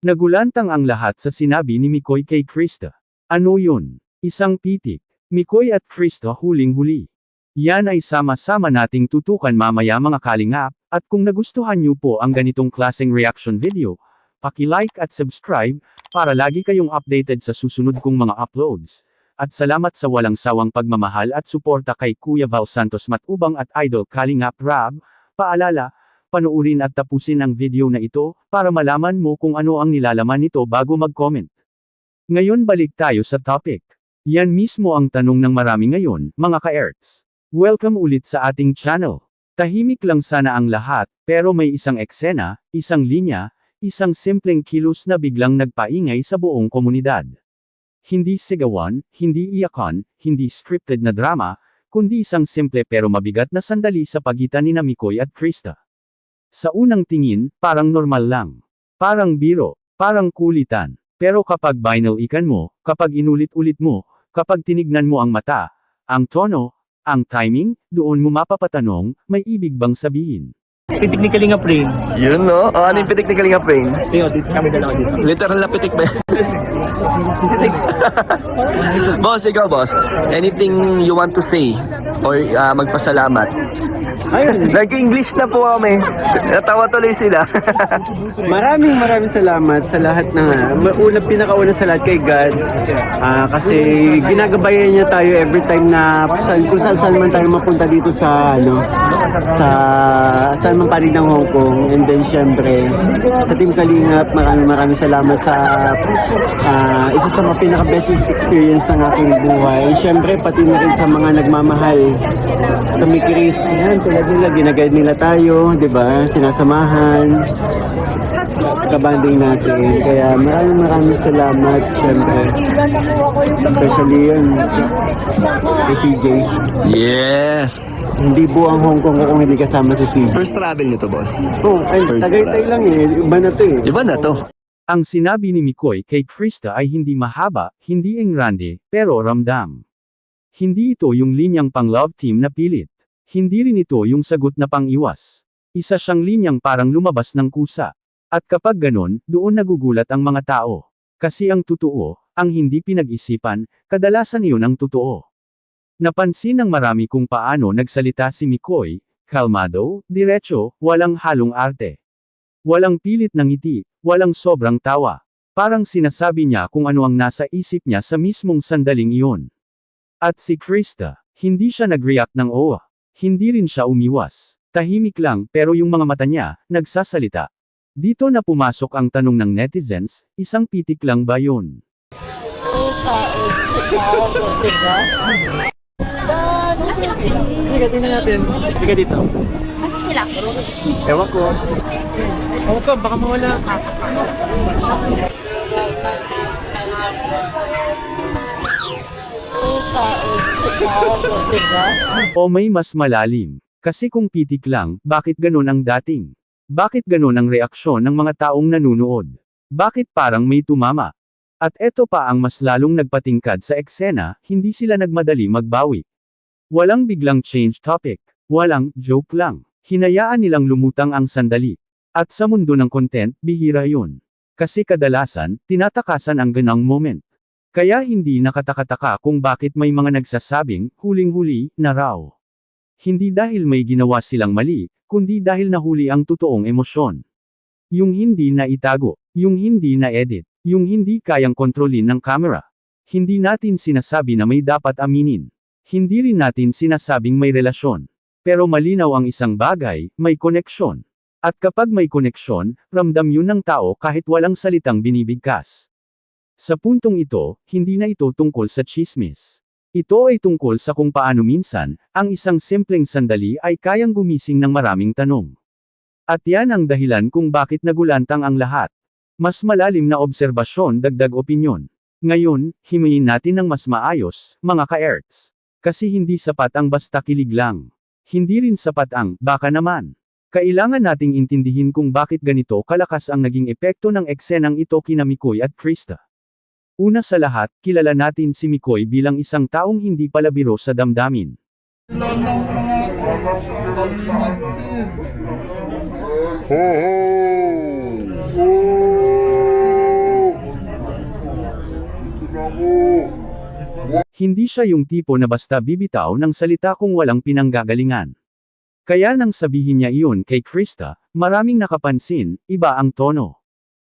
Nagulantang ang lahat sa sinabi ni Mikoy kay Krista. Ano yun? Isang pitik. Mikoy at Krista huling-huli. Yan ay sama-sama nating tutukan mamaya mga kalingap, at kung nagustuhan niyo po ang ganitong klaseng reaction video, paki-like at subscribe, para lagi kayong updated sa susunod kong mga uploads. At salamat sa walang sawang pagmamahal at suporta kay Kuya Val Santos Matubang at Idol Kalingap Rab. Paalala, panoorin at tapusin ang video na ito, para malaman mo kung ano ang nilalaman nito bago mag-comment. Ngayon balik tayo sa topic. Yan mismo ang tanong ng marami ngayon, mga ka-Erts. Welcome ulit sa ating channel. Tahimik lang sana ang lahat, pero may isang eksena, isang linya, isang simpleng kilos na biglang nagpaingay sa buong komunidad. Hindi sigawan, hindi iyakan, hindi scripted na drama, kundi isang simple pero mabigat na sandali sa pagitan ni Mikoy at Krista. Sa unang tingin, parang normal lang. Parang biro, parang kulitan. Pero kapag binalikan mo, kapag inulit-ulit mo, kapag tinignan mo ang mata, ang tono, ang timing, doon mo mapapatanong, may ibig bang sabihin? Pitik ni Kalinga Prane. Yun no? O ano yung pitik ni Kalinga Prane? Tingnan, dito kami dalawa dito. Literal na pitik ba yan? Boss, ikaw boss. Anything you want to say? Or magpasalamat? Ayun, Nag-English na po kami. Natawa tuloy sila. maraming salamat sa lahat ng pinakauna sa lahat kay God. Kasi ginagabayan niya tayo every time na kung saan man tayo mapunta dito sa sa saan man panig ng Hong Kong. And then syempre sa Team Kalingap, maraming salamat sa isa sa mga pinaka-best experience ng aking buhay. And syempre pati na rin sa mga nagmamahal sa Mikiris. Yan, tulad nila, ginaguide nila tayo, di ba? Sinasamahan, kabanding natin. Kaya maraming salamat, syempre. Especially yun, kay CJ. Yes! Hindi buong Hong Kong kung hindi kasama si CJ. First travel nyo to boss? Oh, ay, First Tagaytay lang eh. Iba na to eh. Iba na to. Ang sinabi ni Mikoy kay Krista ay hindi mahaba, hindi engrande, pero ramdam. Hindi ito yung linyang pang-love team na pilit. Hindi rin ito yung sagot na pang-iwas. Isa siyang linyang parang lumabas ng kusa. At kapag ganon, doon nagugulat ang mga tao. Kasi ang totoo, ang hindi pinag-isipan, kadalasan iyon ang totoo. Napansin ng marami kung paano nagsalita si Mikoy, kalmado, diretso, walang halong arte. Walang pilit ng ngiti, walang sobrang tawa. Parang sinasabi niya kung ano ang nasa isip niya sa mismong sandaling iyon. At si Krista, hindi siya nag-react ng owa. Hindi rin siya umiwas. Tahimik lang, pero yung mga mata niya, nagsasalita. Dito na pumasok ang tanong ng netizens, isang pitik lang ba yun? Sige, tingnan natin. Sige dito. Asa sila? Ewan ko. Ewan ko, baka mawala. O may mas malalim. Kasi kung pitik lang, bakit ganon ang dating? Bakit ganon ang reaksyon ng mga taong nanunood? Bakit parang may tumama? At eto pa ang mas lalong nagpatingkad sa eksena, hindi sila nagmadali magbawi. Walang biglang change topic. Walang joke lang. Hinayaan nilang lumutang ang sandali. At sa mundo ng content, bihira yun. Kasi kadalasan, tinatakasan ang ganang moment. Kaya hindi nakatakataka kung bakit may mga nagsasabing, huling-huli, na raw. Hindi dahil may ginawa silang mali, kundi dahil nahuli ang totoong emosyon. Yung hindi na itago, yung hindi na edit, yung hindi kayang kontrolin ng camera. Hindi natin sinasabi na may dapat aminin. Hindi rin natin sinasabing may relasyon. Pero malinaw ang isang bagay, may koneksyon. At kapag may koneksyon, ramdam yun ng tao kahit walang salitang binibigkas. Sa puntong ito, hindi na ito tungkol sa chismis. Ito ay tungkol sa kung paano minsan, ang isang simpleng sandali ay kayang gumising ng maraming tanong. At yan ang dahilan kung bakit nagulantang ang lahat. Mas malalim na obserbasyon dagdag opinyon. Ngayon, himayin natin ng mas maayos, mga ka-Erts. Kasi hindi sapat ang basta kilig lang. Hindi rin sapat ang, baka naman. Kailangan nating intindihin kung bakit ganito kalakas ang naging epekto ng eksenang ito kina Mikoy at Krista. Una sa lahat, kilala natin si Mikoy bilang isang taong hindi palabiro sa damdamin. Hindi siya yung tipo na basta bibitaw ng salita kung walang pinanggagalingan. Kaya nang sabihin niya iyon kay Krista, maraming nakapansin, iba ang tono.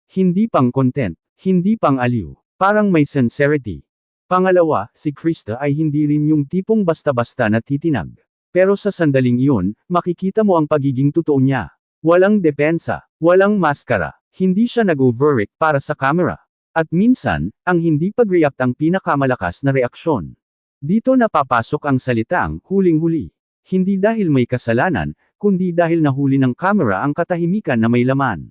Hindi pang content, hindi pang aliw, parang may sincerity. Pangalawa, si Krista ay hindi rin yung tipong basta-basta na titinag. Pero sa sandaling iyon, makikita mo ang pagiging totoo niya. Walang depensa, walang maskara, hindi siya nag-overreact para sa camera. At minsan, ang hindi pag-react ang pinakamalakas na reaksyon. Dito napapasok ang salitang, huling-huli. Hindi dahil may kasalanan, kundi dahil nahuli ng camera ang katahimikan na may laman.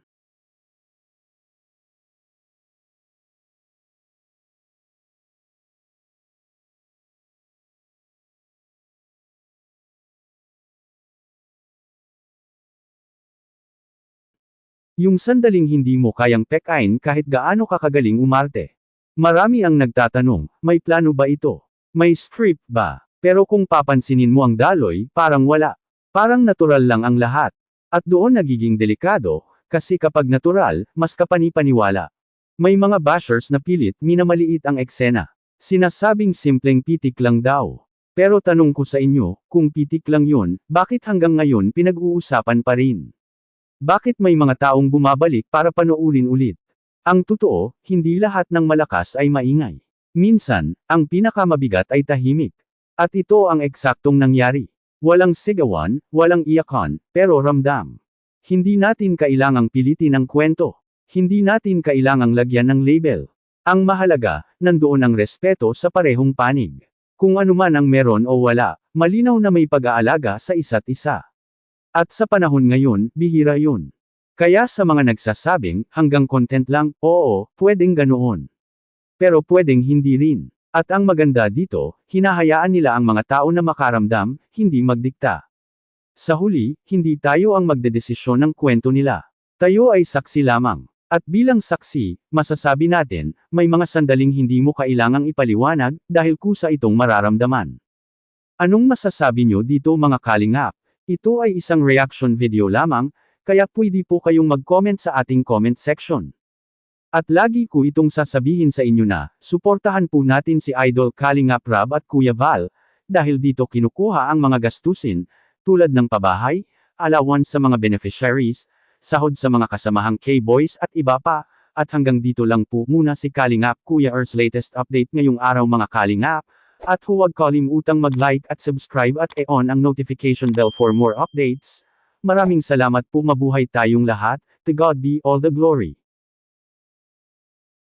Yung sandaling hindi mo kayang pekain kahit gaano kakagaling umarte. Marami ang nagtatanong, may plano ba ito? May script ba? Pero kung papansinin mo ang daloy, parang wala. Parang natural lang ang lahat. At doon nagiging delikado, kasi kapag natural, mas kapani-paniwala. May mga bashers na pilit minamaliit ang eksena. Sinasabing simpleng pitik lang daw. Pero tanong ko sa inyo, kung pitik lang yun, bakit hanggang ngayon pinag-uusapan pa rin? Bakit may mga taong bumabalik para panoorin ulit? Ang totoo, hindi lahat ng malakas ay maingay. Minsan, ang pinakamabigat ay tahimik. At ito ang eksaktong nangyari. Walang sigawan, walang iyakan, pero ramdam. Hindi natin kailangang pilitin ang kwento. Hindi natin kailangang lagyan ng label. Ang mahalaga, nandoon ang respeto sa parehong panig. Kung anuman ang meron o wala, malinaw na may pag-aalaga sa isa't isa. At sa panahon ngayon, bihira yun. Kaya sa mga nagsasabing, hanggang content lang, oo, pwedeng ganoon. Pero pwedeng hindi rin. At ang maganda dito, hinahayaan nila ang mga tao na makaramdam, hindi magdikta. Sa huli, hindi tayo ang magdedesisyon ng kwento nila. Tayo ay saksi lamang. At bilang saksi, masasabi natin, may mga sandaling hindi mo kailangang ipaliwanag, dahil kusa itong mararamdaman. Anong masasabi nyo dito mga kalingap? Ito ay isang reaction video lamang, kaya pwede po kayong mag-comment sa ating comment section. At lagi ko itong sasabihin sa inyo na, suportahan po natin si Idol Kalingap Rab at Kuya Val, dahil dito kinukuha ang mga gastusin, tulad ng pabahay, allowance sa mga beneficiaries, sahod sa mga kasamahang K-Boys at iba pa, at hanggang dito lang po muna si Kalingap Kuya Earth's latest update ngayong araw mga Kalingap. At huwag kalimutang mag-like at subscribe at i-on ang notification bell for more updates. Maraming salamat po, mabuhay tayong lahat, to God be all the glory.